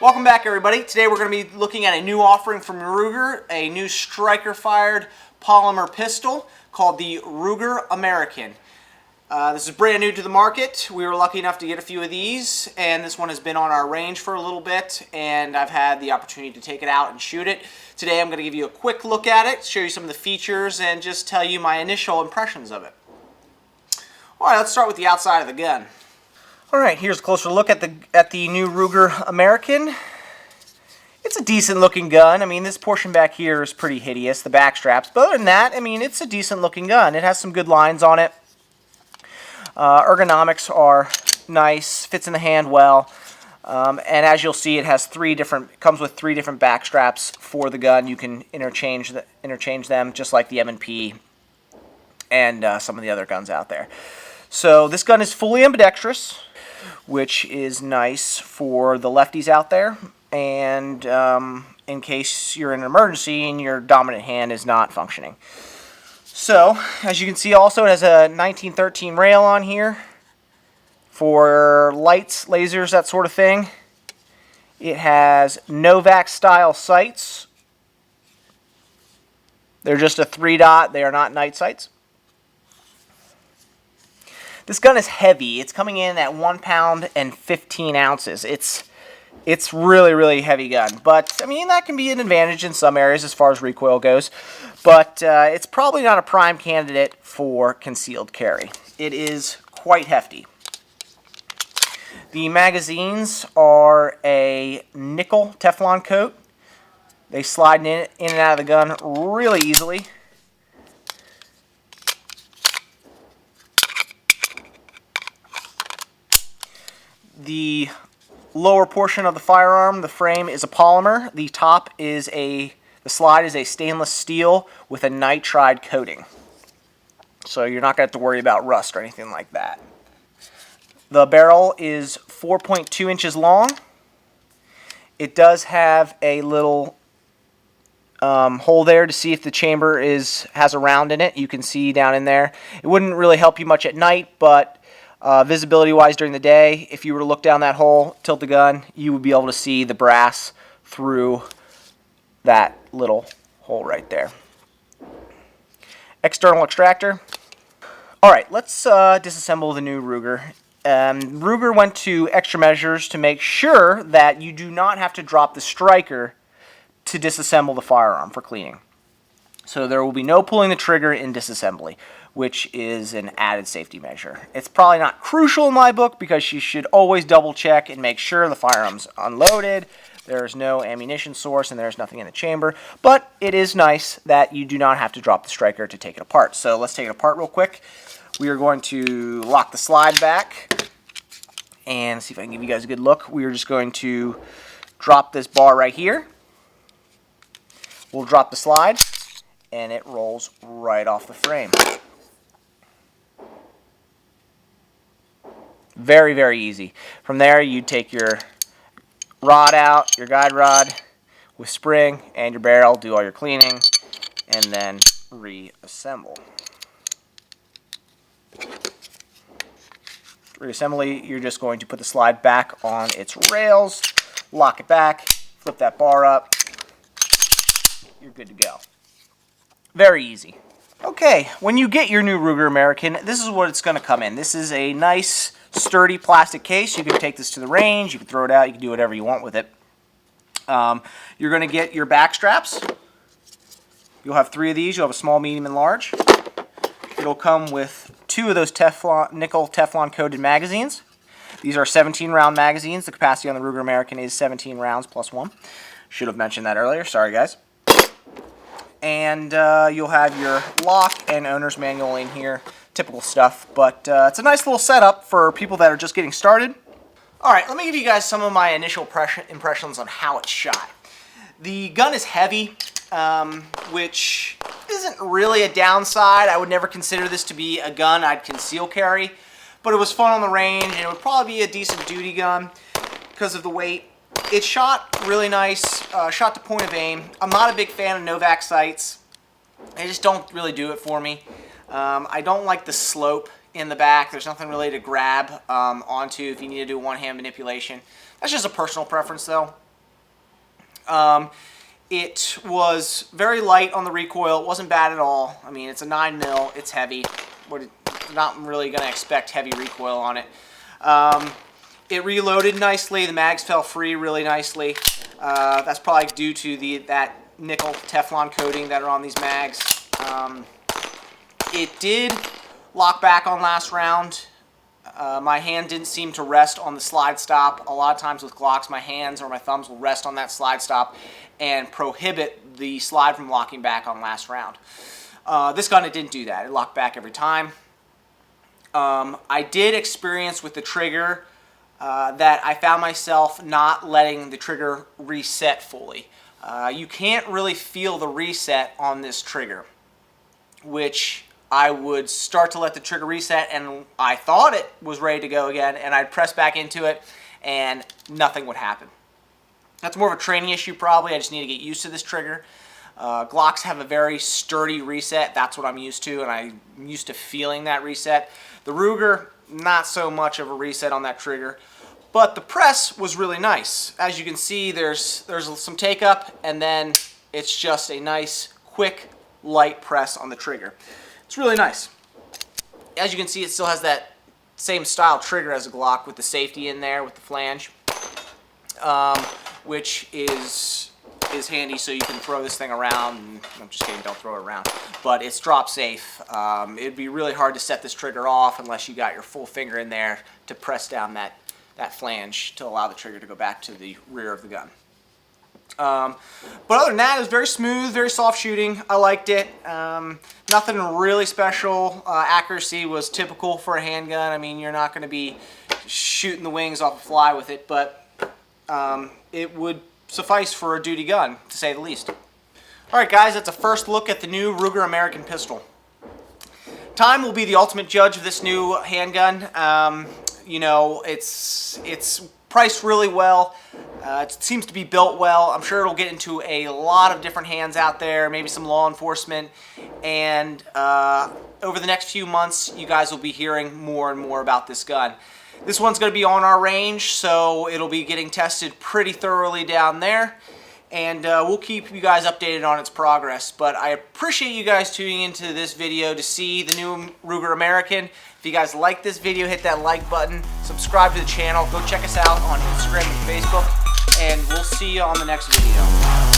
Welcome back, everybody. Today we're going to be looking at a new offering from Ruger, a new striker-fired polymer pistol called the Ruger American. This is brand new to the market. We were lucky enough to get a few of these, and this one has been on our range for a little bit, and I've had the opportunity to take it out and shoot it. Today I'm going to give you a quick look at it, show you some of the features, and just tell you my initial impressions of it. Alright, let's start with the outside of the gun. Alright, here's a closer look at the new Ruger American. It's a decent looking gun. I mean, this portion back here is pretty hideous, the back straps. But other than that, I mean, it's a decent looking gun. It has some good lines on it. Ergonomics are nice, fits in the hand well. And as you'll see, it has comes with three different back straps for the gun. You can interchange them just like the M&P and some of the other guns out there. So this gun is fully ambidextrous, which is nice for the lefties out there, and in case you're in an emergency and your dominant hand is not functioning. So, as you can see also, it has a 1913 rail on here for lights, lasers, that sort of thing. It has Novak style sights. They're just a 3-dot, they are not night sights. This gun is heavy. It's coming in at 1 pound and 15 ounces. It's really heavy gun. But, I mean, that can be an advantage in some areas as far as recoil goes. But it's probably not a prime candidate for concealed carry. It is quite hefty. The magazines are a nickel Teflon coat. They slide in and out of the gun really easily. The lower portion of the firearm, the frame, is a polymer. The slide is a stainless steel with a nitride coating. So you're not going to have to worry about rust or anything like that. The barrel is 4.2 inches long. It does have a little hole there to see if the chamber has a round in it. You can see down in there. It wouldn't really help you much at night, but visibility-wise during the day, if you were to look down that hole, tilt the gun, you would be able to see the brass through that little hole right there. External extractor. Alright, let's disassemble the new Ruger. Ruger went to extra measures to make sure that you do not have to drop the striker to disassemble the firearm for cleaning. So there will be no pulling the trigger in disassembly, which is an added safety measure. It's probably not crucial in my book because you should always double check and make sure the firearm's unloaded, there's no ammunition source, and there's nothing in the chamber. But it is nice that you do not have to drop the striker to take it apart. So let's take it apart real quick. We are going to lock the slide back and see if I can give you guys a good look. We are just going to drop this bar right here. We'll drop the slide, and it rolls right off the frame. Very easy. From there, you take your rod out, your guide rod with spring, and your barrel, do all your cleaning, and then reassemble. Reassembly, you're just going to put the slide back on its rails, lock it back, flip that bar up, you're good to go. Very easy. Okay, when you get your new Ruger American, this is what it's going to come in. This is a nice, sturdy plastic case. You can take this to the range, you can throw it out, you can do whatever you want with it. You're going to get your back straps. You'll have 3 of these. You'll have a small, medium, and large. It'll come with 2 of those nickel Teflon coated magazines. These are 17-round magazines. The capacity on the Ruger American is 17 rounds plus 1. Should have mentioned that earlier. Sorry, guys. And you'll have your lock and owner's manual in here. Typical stuff, but it's a nice little setup for people that are just getting started. Alright, let me give you guys some of my initial impressions on how it's shot. The gun is heavy, which isn't really a downside. I would never consider this to be a gun I'd conceal carry, but it was fun on the range, and it would probably be a decent duty gun because of the weight. It shot really nice, shot to point of aim. I'm not a big fan of Novak sights. They just don't really do it for me. I don't like the slope in the back. There's nothing really to grab onto if you need to do one-hand manipulation. That's just a personal preference, though. It was very light on the recoil. It wasn't bad at all. I mean, it's a 9mm. It's heavy. We're not really going to expect heavy recoil on it. It reloaded nicely. The mags fell free really nicely. That's probably due to that nickel Teflon coating that are on these mags. It did lock back on last round. My hand didn't seem to rest on the slide stop. A lot of times with Glocks, my hands or my thumbs will rest on that slide stop and prohibit the slide from locking back on last round. This gun, it didn't do that. It locked back every time. I did experience with the trigger that I found myself not letting the trigger reset fully. You can't really feel the reset on this trigger, which I would start to let the trigger reset and I thought it was ready to go again, and I'd press back into it and nothing would happen. That's more of a training issue probably. I just need to get used to this trigger. Glocks have a very sturdy reset. That's what I'm used to, and I'm used to feeling that reset. The Ruger, not so much of a reset on that trigger, but the press was really nice. As you can see, there's some take up, and then it's just a nice, quick, light press on the trigger. It's really nice. As you can see, it still has that same style trigger as a Glock with the safety in there with the flange, which is handy so you can throw this thing around. I'm just kidding, don't throw it around. But it's drop safe. It'd be really hard to set this trigger off unless you got your full finger in there to press down that flange to allow the trigger to go back to the rear of the gun. But other than that, it was very smooth, very soft shooting. I liked it. Nothing really special. Accuracy was typical for a handgun. I mean, you're not going to be shooting the wings off a fly with it, but it would suffice for a duty gun, to say the least. Alright guys, that's a first look at the new Ruger American pistol. Time will be the ultimate judge of this new handgun. You know, it's priced really well. It seems to be built well. I'm sure it'll get into a lot of different hands out there, maybe some law enforcement, and over the next few months you guys will be hearing more and more about this gun. This one's going to be on our range, so it'll be getting tested pretty thoroughly down there, and we'll keep you guys updated on its progress. But I appreciate you guys tuning into this video to see the new Ruger American. If you guys like this video, hit that like button, subscribe to the channel, go check us out on Instagram and Facebook, and we'll see you on the next video.